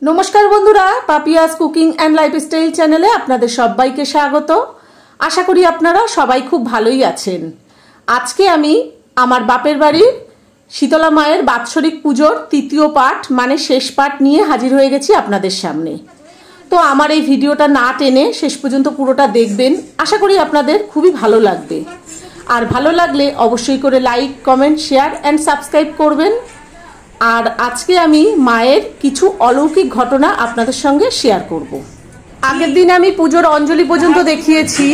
নমস্কার বন্ধুরা, Papiya's cooking and lifestyle চ্যানেলে আপনাদের সবাইকে স্বাগত। আশা করি আপনারা সবাই খুব ভালোই আছেন। আজকে আমি আমার বাপের বাড়ির শীতলা মায়ের বাৎসরিক পুজোর তৃতীয় পাঠ মানে শেষ পাঠ নিয়ে হাজির হয়ে গেছি আপনাদের সামনে। তো আমার এই ভিডিওটা না টেনে শেষ পর্যন্ত পুরোটা দেখবেন, আশা করি আপনাদের খুবই ভালো লাগবে। আর ভালো লাগলে অবশ্যই করে like, comment, share and subscribe করবেন। আর আজকে আমি মায়ের কিছু অলৌকিক ঘটনা আপনাদের সঙ্গে শেয়ার করব। আগের দিন আমি পুজোর অঞ্জলি পর্যন্ত দেখিয়েছি,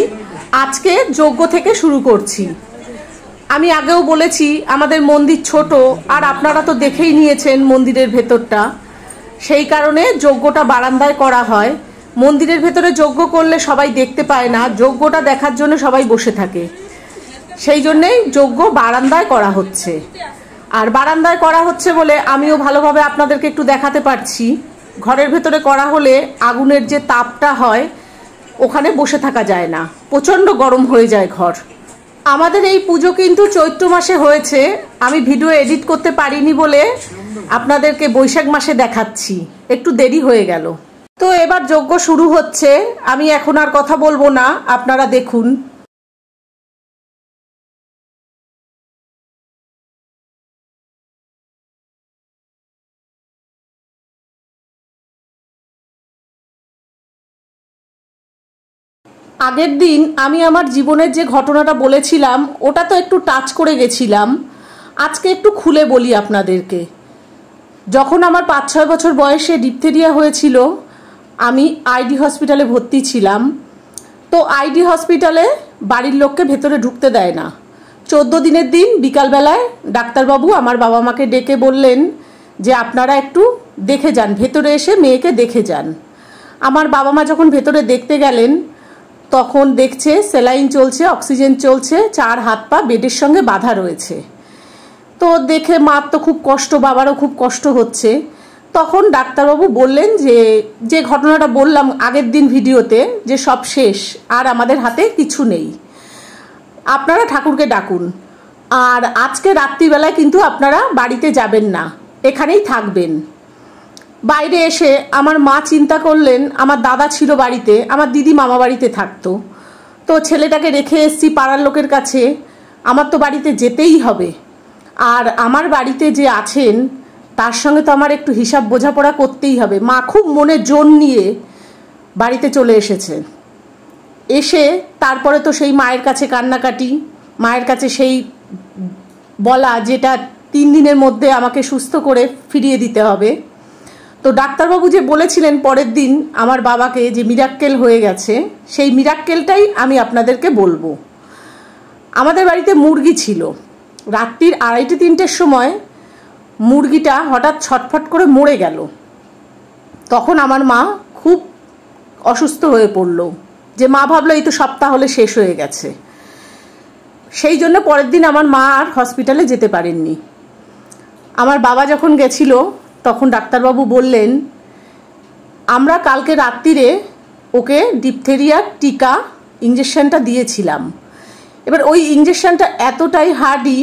আজকে যজ্ঞ থেকে শুরু করছি। আমি আগেও বলেছি আমাদের মন্দির ছোট, আর আপনারা তো দেখেই নিয়েছেন মন্দিরের ভেতরটা, সেই কারণে যজ্ঞটা বারান্দায় করা হয়। মন্দিরের ভেতরে যজ্ঞ করলে সবাই দেখতে পায় না, যজ্ঞটা দেখার জন্য সবাই বসে থাকে, সেই জন্যেই যজ্ঞ বারান্দায় করা হচ্ছে। আর বারান্দায় করা হচ্ছে বলে আমিও ভালোভাবে আপনাদেরকে একটু দেখাতে পারছি। ঘরের ভেতরে করা হলে আগুনের যে তাপটা হয় ওখানে বসে থাকা যায় না, প্রচণ্ড গরম হয়ে যায় ঘর। আমাদের এই পুজো কিন্তু চৈত্র মাসে হয়েছে, আমি ভিডিও এডিট করতে পারিনি বলে আপনাদেরকে বৈশাখ মাসে দেখাচ্ছি, একটু দেরি হয়ে গেল। তো এবার যজ্ঞ শুরু হচ্ছে, আমি এখন আর কথা বলবো না, আপনারা দেখুন। আগের দিন আমি আমার জীবনের যে ঘটনাটা বলেছিলাম ওটা তো একটু টাচ করে গেছিলাম, আজকে একটু খুলে বলি আপনাদেরকে। যখন আমার 5-6 বছর বয়সে ডিপথেরিয়া হয়েছিল, আমি আইডি হসপিটালে ভর্তি ছিলাম। তো আইডি হসপিটালে বাড়ির লোককে ভেতরে ঢুকতে দেয় না। 14 দিনের দিন বিকালবেলায় ডাক্তারবাবু আমার বাবা মাকে ডেকে বললেন যে আপনারা একটু দেখে যান, ভেতরে এসে মেয়েকে দেখে যান। আমার বাবা মা যখন ভেতরে দেখতে গেলেন তখন দেখছে স্যালাইন চলছে, অক্সিজেন চলছে, 4 হাত পা বেডের সঙ্গে বাঁধা রয়েছে। তো দেখে মার তো খুব কষ্ট, বাবারও খুব কষ্ট হচ্ছে। তখন ডাক্তারবাবু বললেন যে ঘটনাটা বললাম আগের দিন ভিডিওতে, যে সব শেষ, আর আমাদের হাতে কিছু নেই, আপনারা ঠাকুরকে ডাকুন। আর আজকে রাত্রিবেলায় কিন্তু আপনারা বাড়িতে যাবেন না, এখানেই থাকবেন। বাইরে এসে আমার মা চিন্তা করলেন, আমার দাদা ছিল বাড়িতে, আমার দিদি মামা বাড়িতে থাকতো, তো ছেলেটাকে রেখে এসছি পাড়ার লোকের কাছে, আমার তো বাড়িতে যেতেই হবে। আর আমার বাড়িতে যে আছেন তার সঙ্গে তো আমার একটু হিসাব বোঝাপড়া করতেই হবে। মা খুব মনে জোর নিয়ে বাড়িতে চলে এসেছে। এসে তারপরে তো সেই মায়ের কাছে কান্নাকাটি, মায়ের কাছে সেই বলা যেটা 3 দিনের মধ্যে আমাকে সুস্থ করে ফিরিয়ে দিতে হবে। তো ডাক্তারবাবু যে বলেছিলেন পরের দিন আমার বাবাকে যে মিরাক্কেল হয়ে গেছে, সেই মিরাক্কেলটাই আমি আপনাদেরকে বলবো। আমাদের বাড়িতে মুরগি ছিল, রাত্রির 2:30-3টের সময় মুরগিটা হঠাৎ ছটফট করে মরে গেল। তখন আমার মা খুব অসুস্থ হয়ে পড়ল, যে মা ভাবলো এই তো সপ্তাহ হলে শেষ হয়ে গেছে। সেই জন্য পরের দিন আমার মা আর হসপিটালে যেতে পারেননি। আমার বাবা যখন গেছিল তখন ডাক্তারবাবু বললেন আমরা কালকে রাত্রিরে ওকে ডিপথেরিয়ার টিকা ইঞ্জেকশনটা দিয়েছিলাম। এবার ওই ইঞ্জেকশনটা এতটাই হার্ডি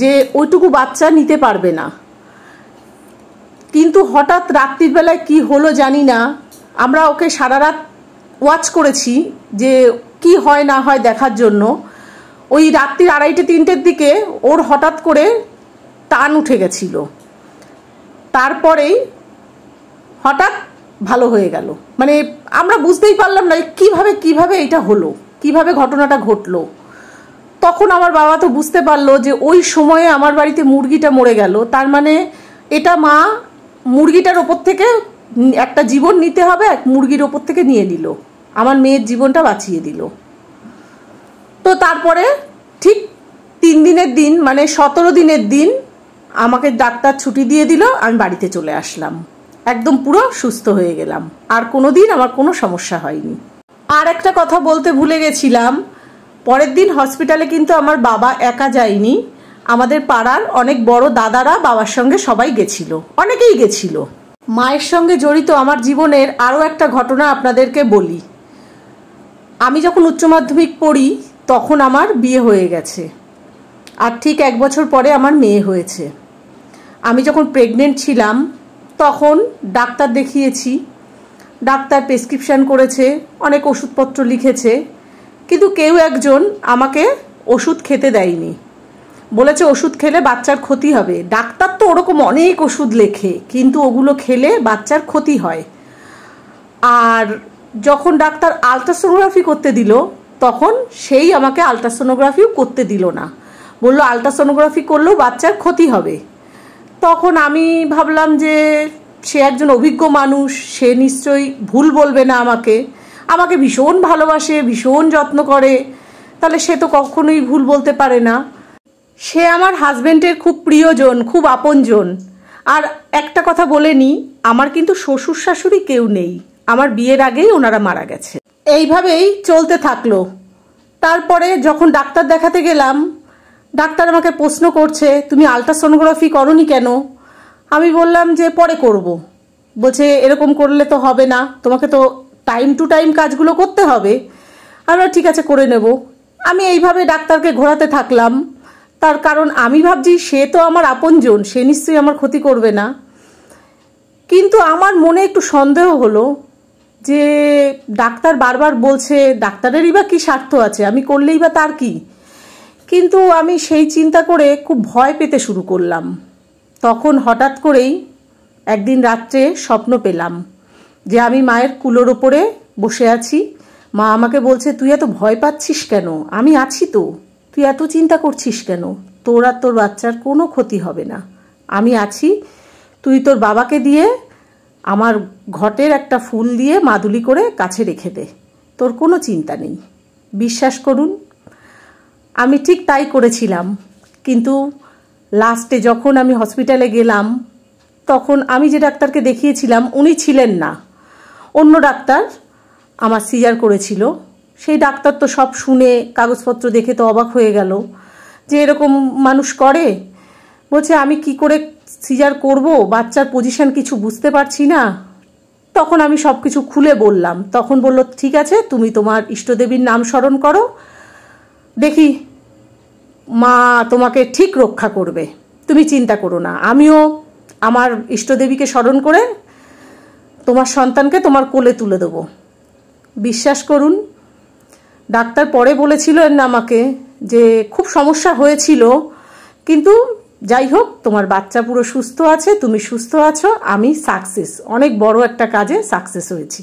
যে ওইটুকু বাচ্চা নিতে পারবে না। কিন্তু হঠাৎ রাত্রির বেলায় কী হলো জানি না, আমরা ওকে সারা রাত ওয়াচ করেছি যে কি হয় না হয় দেখার জন্য। ওই রাত্রির 2:30-3টের দিকে ওর হঠাৎ করে টান উঠে গেছিল, তারপরেই হঠাৎ ভালো হয়ে গেল। মানে আমরা বুঝতেই পারলাম না কিভাবে এটা হলো, কিভাবে ঘটনাটা ঘটলো। তখন আমার বাবা তো বুঝতে পারলো যে ওই সময়ে আমার বাড়িতে মুরগিটা মরে গেল, তার মানে এটা মা মুরগিটার ওপর থেকে একটা জীবন নিতে হবে, এক মুরগির ওপর থেকে নিয়ে নিল, আমার মেয়ের জীবনটা বাঁচিয়ে দিল। তো তারপরে ঠিক 3 দিনের দিন মানে 17 দিনের দিন আমাকে ডাক্তার ছুটি দিয়ে দিল, আমি বাড়িতে চলে আসলাম, একদম পুরো সুস্থ হয়ে গেলাম, আর কোনো দিন আমার কোনো সমস্যা হয়নি। আর একটা কথা বলতে ভুলে গেছিলাম, পরের দিন হসপিটালে কিন্তু আমার বাবা একা যায়নি, আমাদের পাড়ার অনেক বড় দাদারা বাবার সঙ্গে সবাই গেছিল, অনেকেই গেছিল। মায়ের সঙ্গে জড়িত আমার জীবনের আরও একটা ঘটনা আপনাদেরকে বলি। আমি যখন উচ্চ মাধ্যমিক পড়ি তখন আমার বিয়ে হয়ে গেছে, আর ঠিক 1 বছর পরে আমার মেয়ে হয়েছে। আমি যখন প্রেগনেন্ট ছিলাম তখন ডাক্তার দেখিয়েছি, ডাক্তার প্রেসক্রিপশান করেছে, অনেক ওষুধপত্র লিখেছে, কিন্তু কেউ একজন আমাকে ওষুধ খেতে দেয়নি। বলেছে ওষুধ খেলে বাচ্চার ক্ষতি হবে। ডাক্তার তো ওরকম অনেক ওষুধ লেখে, কিন্তু ওগুলো খেলে বাচ্চার ক্ষতি হয়। আর যখন ডাক্তার আলট্রাসোনোগ্রাফি করতে দিল, তখন সেই আমাকে আলট্রাসোনোগ্রাফিও করতে দিল না, বললো আলট্রাসোনোগ্রাফি করলেও বাচ্চার ক্ষতি হবে। তখন আমি ভাবলাম যে সে একজন অভিজ্ঞ মানুষ, সে নিশ্চয়ই ভুল বলবে না আমাকে, আমাকে ভীষণ ভালোবাসে, ভীষণ যত্ন করে, তাহলে সে তো কখনোই ভুল বলতে পারে না। সে আমার হাজব্যান্ডের খুব প্রিয়জন, খুব আপনজন। আর একটা কথা বলে নিই, আমার কিন্তু শ্বশুর শাশুড়ি কেউ নেই, আমার বিয়ের আগেই ওনারা মারা গেছে। এইভাবেই চলতে থাকলো। তারপরে যখন ডাক্তার দেখাতে গেলাম, ডাক্তার আমাকে প্রশ্ন করছে তুমি আলট্রাসোনোগ্রাফি করনি কেন? আমি বললাম যে পরে করব। বলছে এরকম করলে তো হবে না, তোমাকে তো টাইম টু টাইম কাজগুলো করতে হবে। আমরা ঠিক আছে করে নেব। আমি এইভাবে ডাক্তারকে ঘোরাতে থাকলাম, তার কারণ আমি ভাবছি সে তো আমার আপনজন, সে নিশ্চয়ই আমার ক্ষতি করবে না। কিন্তু আমার মনে একটু সন্দেহ হলো যে ডাক্তার বারবার বলছে, ডাক্তারেরই বা কী স্বার্থ আছে, আমি করলেই বা তার কি? কিন্তু আমি সেই চিন্তা করে খুব ভয় পেতে শুরু করলাম। তখন হঠাৎ করেই একদিন রাত্রে স্বপ্ন পেলাম যে আমি মায়ের কুলোর ওপরে বসে আছি। মা আমাকে বলছে তুই এত ভয় পাচ্ছিস কেন, আমি আছি তো, তুই এত চিন্তা করছিস কেন, তোর আর তোর বাচ্চার কোনো ক্ষতি হবে না, আমি আছি, তুই তোর বাবাকে দিয়ে আমার ঘটের একটা ফুল দিয়ে মাদুলি করে কাছে রেখে দে, তোর কোনো চিন্তা নেই। বিশ্বাস করুন আমি ঠিক তাই করেছিলাম। কিন্তু লাস্টে যখন আমি হসপিটালে গেলাম, তখন আমি যে ডাক্তারকে দেখিয়েছিলাম উনি ছিলেন না, অন্য ডাক্তার আমার সিজার করেছিল। সেই ডাক্তার তো সব শুনে কাগজপত্র দেখে তো অবাক হয়ে গেল যে এরকম মানুষ করে। বলছে আমি কি করে সিজার করব, বাচ্চার পজিশন কিছু বুঝতে পারছি না। তখন আমি সব কিছু খুলে বললাম। তখন বলল ঠিক আছে তুমি তোমার ইষ্টদেবীর নাম স্মরণ করো, দেখি মা তোমাকে ঠিক রক্ষা করবে, তুমি চিন্তা করো না। আমিও আমার ইষ্টদেবীকে স্মরণ করে তোমার সন্তানকে তোমার কোলে তুলে দেবো। বিশ্বাস করুন ডাক্তার পরে বলেছিলেন আমাকে যে খুব সমস্যা হয়েছিল, কিন্তু যাই হোক তোমার বাচ্চা পুরো সুস্থ আছে, তুমি সুস্থ আছো, আমি সাকসেস, অনেক বড় একটা কাজে সাকসেস হয়েছি।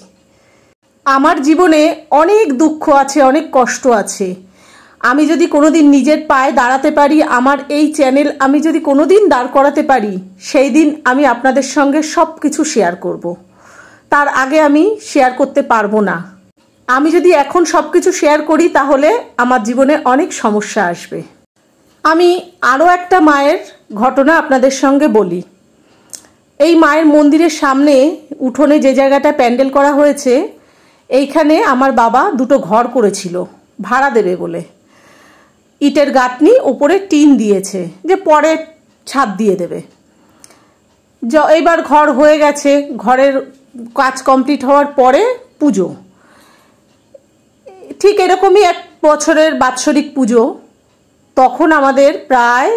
আমার জীবনে অনেক দুঃখ আছে, অনেক কষ্ট আছে। আমি যদি কোনোদিন নিজের পায়ে দাঁড়াতে পারি, আমার এই চ্যানেল আমি যদি কোনোদিন দাঁড় করাতে পারি, সেই দিন আমি আপনাদের সঙ্গে সব কিছু শেয়ার করব। তার আগে আমি শেয়ার করতে পারবো না। আমি যদি এখন সব কিছু শেয়ার করি তাহলে আমার জীবনে অনেক সমস্যা আসবে। আমি আরও একটা মায়ের ঘটনা আপনাদের সঙ্গে বলি। এই মায়ের মন্দিরের সামনে উঠোনে যে জায়গাটা প্যান্ডেল করা হয়েছে, এইখানে আমার বাবা দুটো ঘর করেছিল ভাড়া দেবে বলে। ইটের গাঁথনি, ওপরে টিন দিয়েছে যে পরে ছাদ দিয়ে দেবে। এবার ঘর হয়ে গেছে, ঘরের কাজ কমপ্লিট হওয়ার পরে পুজো, ঠিক এরকমই এক বছরের বাৎসরিক পুজো। তখন আমাদের প্রায়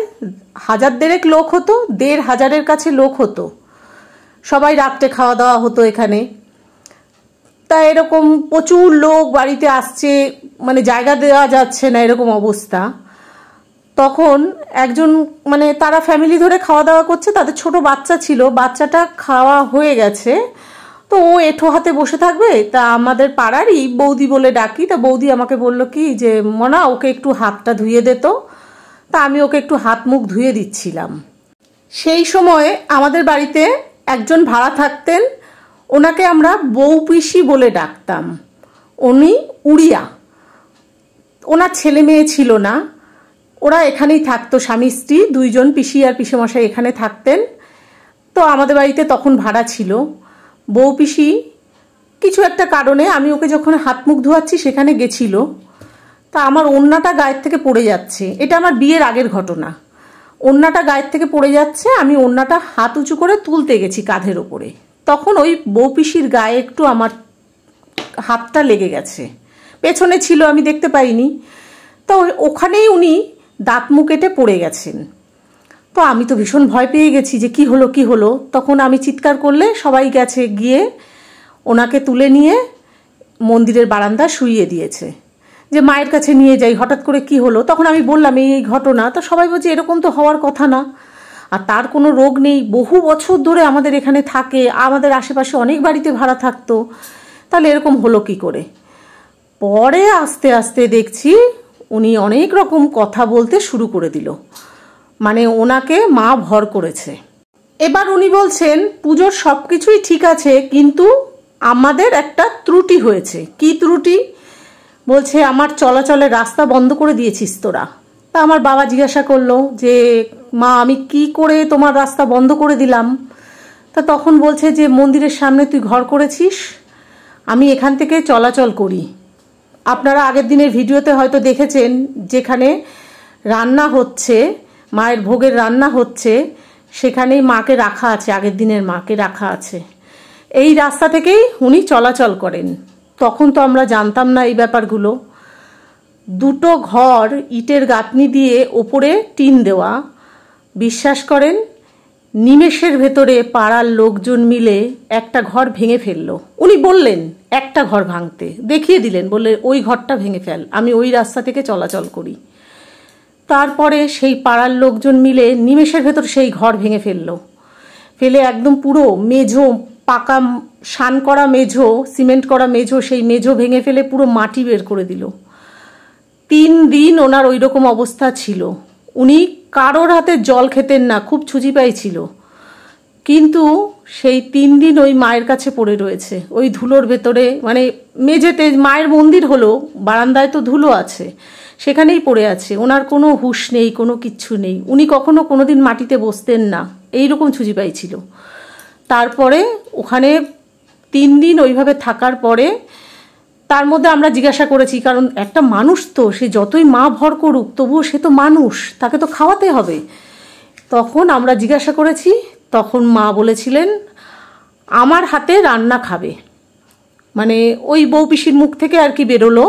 1000 লোক হতো, 1500 কাছে লোক হতো, সবাই রাত্রে খাওয়া দাওয়া হতো এখানে। তা এরকম প্রচুর লোক বাড়িতে আসছে, মানে জায়গা দেওয়া যাচ্ছে না এরকম অবস্থা। তখন একজন মানে তারা ফ্যামিলি ধরে খাওয়া দাওয়া করছে, তাদের ছোট বাচ্চা ছিল, বাচ্চাটা খাওয়া হয়ে গেছে, তো ও এঁঠো হাতে বসে থাকবে। তা আমাদের পাড়ারই বৌদি বলে ডাকি, তা বৌদি আমাকে বলল কি যে মনা ওকে একটু হাতটা ধুয়ে দে তো। তা আমি ওকে একটু হাত মুখ ধুয়ে দিচ্ছিলাম। সেই সময় আমাদের বাড়িতে একজন ভাড়া থাকতেন, ওনাকে আমরা বউ পিসি বলে ডাকতাম। উনি উড়িয়া, ওনার ছেলে মেয়ে ছিল না, ওরা এখানেই থাকতো, স্বামী স্ত্রী দুইজন, পিসি আর পিসেমশাই এখানে থাকতেন। তো আমাদের বাড়িতে তখন ভাড়া ছিল। বউ পিসি কিছু একটা কারণে আমি ওকে যখন হাত মুখ ধোয়াচ্ছি সেখানে গেছিল, তা আমার ওড়নাটা গায়ের থেকে পড়ে যাচ্ছে। এটা আমার বিয়ের আগের ঘটনা। ওড়নাটা গায়ের থেকে পড়ে যাচ্ছে, আমি ওড়নাটা হাত উঁচু করে তুলতে গেছি কাঁধের ওপরে, তখন ওই বউ পিসির গায়ে একটু আমার হাতটা লেগে গেছে, পেছনে ছিল আমি দেখতে পাইনি। তো ওখানেই উনি দাঁত মুখ কেটে পড়ে গেছেন। তো আমি তো ভীষণ ভয় পেয়ে গেছি যে কি হলো কি হলো। তখন আমি চিৎকার করলে সবাই গেছে, গিয়ে ওনাকে তুলে নিয়ে মন্দিরের বারান্দা শুইয়ে দিয়েছে যে মায়ের কাছে নিয়ে যাই, হঠাৎ করে কি হলো। তখন আমি বললাম এই ঘটনা। তো সবাই বলছে এরকম তো হওয়ার কথা না, আর তার কোনো রোগ নেই, বহু বছর ধরে আমাদের এখানে থাকে, আমাদের আশেপাশে অনেক বাড়িতে ভাড়া থাকতো, তাহলে এরকম হলো কি করে। পরে আস্তে আস্তে দেখছি উনি অনেক রকম কথা বলতে শুরু করে দিল, মানে ওনাকে মা ভর করেছে। এবার উনি বলছেন পুজোর সব কিছুই ঠিক আছে, কিন্তু আমাদের একটা ত্রুটি হয়েছে। কি ত্রুটি? বলছে আমার চলাচলের রাস্তা বন্ধ করে দিয়েছিস তোরা। তা আমার বাবা জিজ্ঞাসা করলো যে মা আমি কি করে তোমার রাস্তা বন্ধ করে দিলাম? তা তখন বলছে যে মন্দিরের সামনে তুই ঘর করেছিস, আমি এখান থেকে চলাচল করি। আপনারা আগের দিনের ভিডিওতে হয়তো দেখেছেন, যেখানে রান্না হচ্ছে, মায়ের ভোগের রান্না হচ্ছে, সেখানেই মাকে রাখা আছে, আগের দিনের মাকে রাখা আছে। এই রাস্তা থেকেই উনি চলাচল করেন। তখন তো আমরা জানতাম না এই ব্যাপারগুলো। দুটো ঘর ইটের গাঁথনি দিয়ে ওপরে টিন দেওয়া, বিশ্বাস করেন নিমেষের ভেতরে পাড়ার লোকজন মিলে একটা ঘর ভেঙে ফেললো। উনি বললেন একটা ঘর ভাঙতে, দেখিয়ে দিলেন, বললে ওই ঘরটা ভেঙে ফেল, আমি ওই রাস্তা থেকে চলাচল করি। তারপরে সেই পাড়ার লোকজন মিলে নিমেষের ভেতর সেই ঘর ভেঙে ফেললো, ফেলে একদম পুরো মেঝো, পাকা শান করা মেঝো, সিমেন্ট করা মেঝো, সেই মেঝো ভেঙে ফেলে পুরো মাটি বের করে দিল। 3 দিন ওনার ওই রকম অবস্থা ছিল। উনি কারোর হাতে জল খেতেন না, খুব ছুঁচি পাইছিল, কিন্তু সেই 3 দিন ওই মায়ের কাছে পড়ে রয়েছে, ওই ধুলোর ভেতরে, মানে মেঝেতে মায়ের মন্দির হলো, বারান্দায় তো ধুলো আছে, সেখানেই পড়ে আছে। ওনার কোনো হুঁশ নেই, কোনো কিচ্ছু নেই। উনি কখনো কোনোদিন মাটিতে বসতেন না, এইরকম ছুঁচি পাইছিল। তারপরে ওখানে 3 দিন ওইভাবে থাকার পরে তার মধ্যে আমরা জিজ্ঞাসা করেছি, কারণ একটা মানুষ তো, সে যতই মা ভর করুক তবুও সে তো মানুষ, তাকে তো খাওয়াতে হবে। তখন আমরা জিজ্ঞাসা করেছি, তখন মা বলেছিলেন আমার হাতে রান্না খাবে, মানে ওই বউ পিসির মুখ থেকে আর কি বেরোলো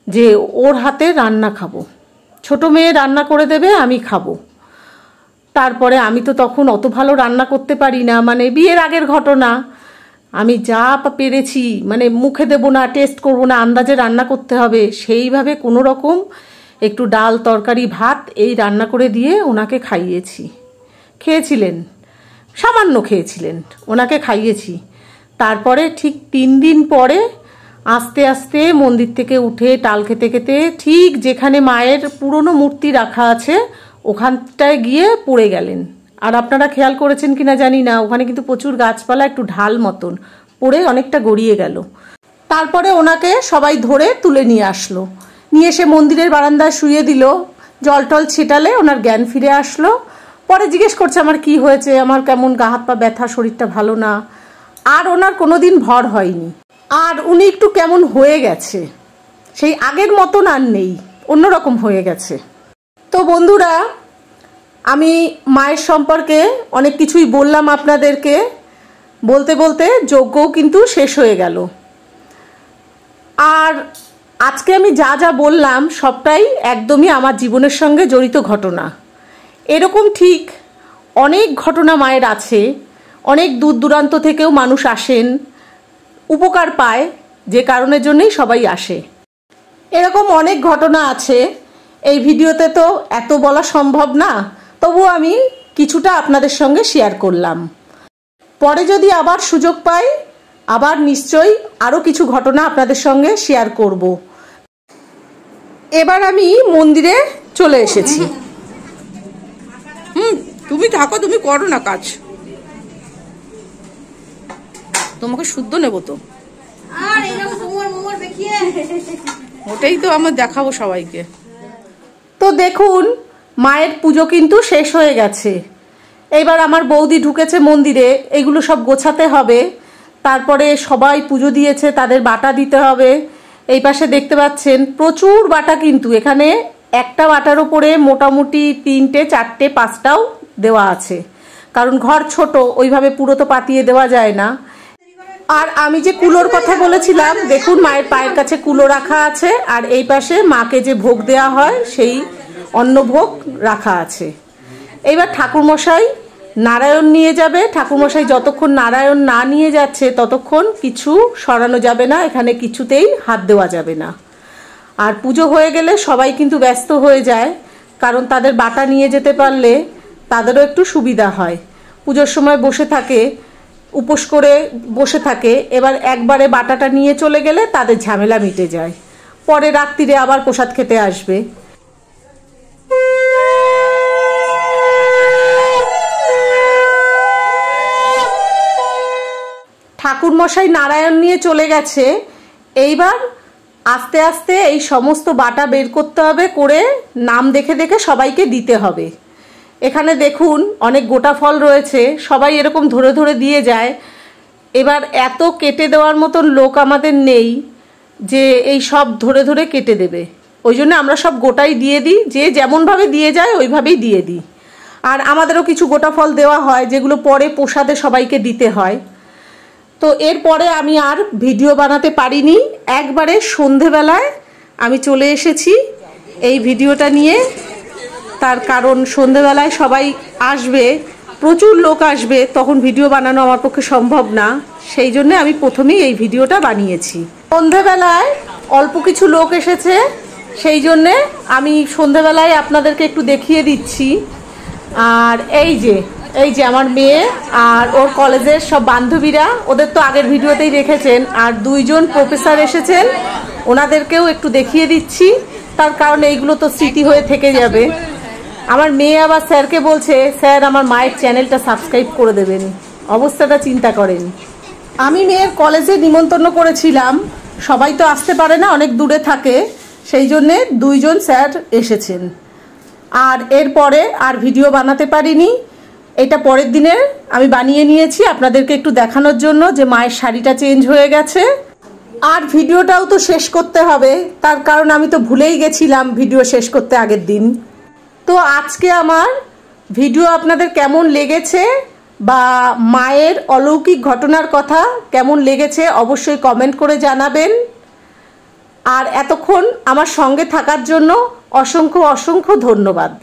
যে ওর হাতে রান্না খাবো, ছোট মেয়ে রান্না করে দেবে, আমি খাবো। তারপরে আমি তো তখন অত ভালো রান্না করতে পারি না, মানে বিয়ের আগের ঘটনা, আমি যা পেরেছি, মানে মুখে দেবো না, টেস্ট করবো না, আন্দাজে রান্না করতে হবে, সেইভাবে কোনো রকম একটু ডাল তরকারি ভাত এই রান্না করে দিয়ে ওনাকে খাইয়েছি। খেয়েছিলেন, সামান্য খেয়েছিলেন, ওনাকে খাইয়েছি। তারপরে ঠিক 3 দিন পরে আস্তে আস্তে মন্দির থেকে উঠে টাল খেতে খেতে ঠিক যেখানে মায়ের পুরনো মূর্তি রাখা আছে ওখানটায় গিয়ে পড়ে গেলেন। আর আপনারা খেয়াল করেছেন কিনা জানি না, ওখানে কিন্তু প্রচুর গাছপালা, একটু ঢাল মতন, পড়ে অনেকটা গড়িয়ে গেল। তারপরে ওনাকে সবাই ধরে তুলে নিয়ে আসলো, নিয়ে এসে মন্দিরের বারান্দায় শুয়ে দিল, জল টল ছিটালে ওনার জ্ঞান ফিরে আসলো। পরে জিজ্ঞেস করছে আমার কি হয়েছে, আমার কেমন গা হাত পা ব্যথা, শরীরটা ভালো না। আর ওনার কোনোদিন ভর হয়নি, আর উনি একটু কেমন হয়ে গেছে, সেই আগের মতন আর নেই, অন্যরকম হয়ে গেছে। তো বন্ধুরা, আমি মায়ের সম্পর্কে অনেক কিছুই বললাম আপনাদেরকে, বলতে বলতে যজ্ঞও কিন্তু শেষ হয়ে গেল। আর আজকে আমি যা যা বললাম সবটাই একদমই আমার জীবনের সঙ্গে জড়িত ঘটনা। এরকম ঠিক অনেক ঘটনা মায়ের আছে, অনেক দূর দূরান্ত থেকেও মানুষ আসেন, উপকার পায়, যে কারণের জন্যই সবাই আসে। এরকম অনেক ঘটনা আছে, এই ভিডিওতে তো এত বলা সম্ভব না, তবু আমি কিছুটা আপনাদের সঙ্গে শেয়ার করলাম। পরে যদি আবার সুযোগ পাই, আবার নিশ্চয়ই আরও কিছু ঘটনা আপনাদের সঙ্গে শেয়ার করব। এবার আমি মন্দিরে চলে এসেছি। তুমি থাকো, তুমি করো না কাজ, তোমাকে শুদ্ধ নেব তো, ওটাই তো আমার দেখাবো সবাইকে। তো দেখুন মায়ের পুজো কিন্তু শেষ হয়ে গেছে। এবার আমার বৌদি ঢুকেছে মন্দিরে, এগুলো সব গোছাতে হবে। তারপরে সবাই পুজো দিয়েছে, তাদের বাটা দিতে হবে। এই পাশে দেখতে পাচ্ছেন প্রচুর বাটা, কিন্তু এখানে একটা বাটার ওপরে মোটামুটি 3টে 4টে 5টাও দেওয়া আছে, কারণ ঘর ছোট, ওইভাবে পুরো তো পাতিয়ে দেওয়া যায় না। আর আমি যে কুলোর কথা বলেছিলাম, দেখুন মায়ের পায়ের কাছে কুলো রাখা আছে, আর এই পাশে মাকে যে ভোগ দেওয়া হয় সেই অন্নভোগ রাখা আছে। এইবার ঠাকুরমশাই নারায়ণ নিয়ে যাবে। ঠাকুরমশাই যতক্ষণ নারায়ণ না নিয়ে যাচ্ছে ততক্ষণ কিছু সরানো যাবে না, এখানে কিছুতেই হাত দেওয়া যাবে না। আর পুজো হয়ে গেলে সবাই কিন্তু ব্যস্ত হয়ে যায়, কারণ তাদের বাটা নিয়ে যেতে পারলে তাদেরও একটু সুবিধা হয়। পুজোর সময় বসে থাকে, উপোস করে বসে থাকে, এবার একবারে বাটাটা নিয়ে চলে গেলে তাদের ঝামেলা মিটে যায়। পরে রাত্রিরে আবার প্রসাদ খেতে আসবে। ঠাকুরমশাই নারায়ণ নিয়ে চলে গেছে। এইবার আস্তে আস্তে এই সমস্ত বাটা বের করতে হবে, করে নাম দেখে দেখে সবাইকে দিতে হবে। এখানে দেখুন অনেক গোটা ফল রয়েছে, সবাই এরকম ধরে ধরে দিয়ে যায়। এবার এত কেটে দেওয়ার মতন লোক আমাদের নেই যে এই সব ধরে ধরে কেটে দেবে, ওই জন্য আমরা সব গোটাই দিয়ে দিই, যে যেমনভাবে দিয়ে যায় ওইভাবেই দিয়ে দিই। আর আমাদেরও কিছু গোটা ফল দেওয়া হয় যেগুলো পরে প্রসাদে সবাইকে দিতে হয়। তো এরপরে আমি আর ভিডিও বানাতে পারিনি, একবারে সন্ধেবেলায় আমি চলে এসেছি এই ভিডিওটা নিয়ে। তার কারণ সন্ধেবেলায় সবাই আসবে, প্রচুর লোক আসবে, তখন ভিডিও বানানো আমার পক্ষে সম্ভব না, সেই জন্য আমি প্রথমেই এই ভিডিওটা বানিয়েছি। সন্ধেবেলায় অল্প কিছু লোক এসেছে, সেই জন্যে আমি সন্ধেবেলায় আপনাদেরকে একটু দেখিয়ে দিচ্ছি। আর এই যে আমার মেয়ে আর ওর কলেজের সব বান্ধবীরা, ওদের তো আগের ভিডিওতেই দেখেছেন। আর দুইজন প্রফেসর এসেছেন, ওনাদেরকেও একটু দেখিয়ে দিচ্ছি, তার কারণ এইগুলো তো স্মৃতি হয়ে থেকে যাবে। আমার মেয়ে আবার স্যারকে বলছে, স্যার আমার মায়ের চ্যানেলটা সাবস্ক্রাইব করে দেবেন। অবস্থাটা চিন্তা করেন। আমি মেয়ের কলেজে নিমন্ত্রণ করেছিলাম, সবাই তো আসতে পারে না, অনেক দূরে থাকে, সেই জন্যে দুইজন স্যার এসেছেন। আর এরপরে আর ভিডিও বানাতে পারিনি, এটা পরের দিনে আমি বানিয়ে নিয়েছি আপনাদেরকে একটু দেখানোর জন্য যে মায়ের শাড়িটা চেঞ্জ হয়ে গেছে। আর ভিডিওটাও তো শেষ করতে হবে, তার কারণ আমি তো ভুলেই গেছিলাম ভিডিও শেষ করতে আগের দিন। তো আজকে আমার ভিডিও আপনাদের কেমন লেগেছে বা মায়ের অলৌকিক ঘটনার কথা কেমন লেগেছে অবশ্যই কমেন্ট করে জানাবেন। আর এতক্ষণ আমার সঙ্গে থাকার জন্য অসংখ্য অসংখ্য ধন্যবাদ।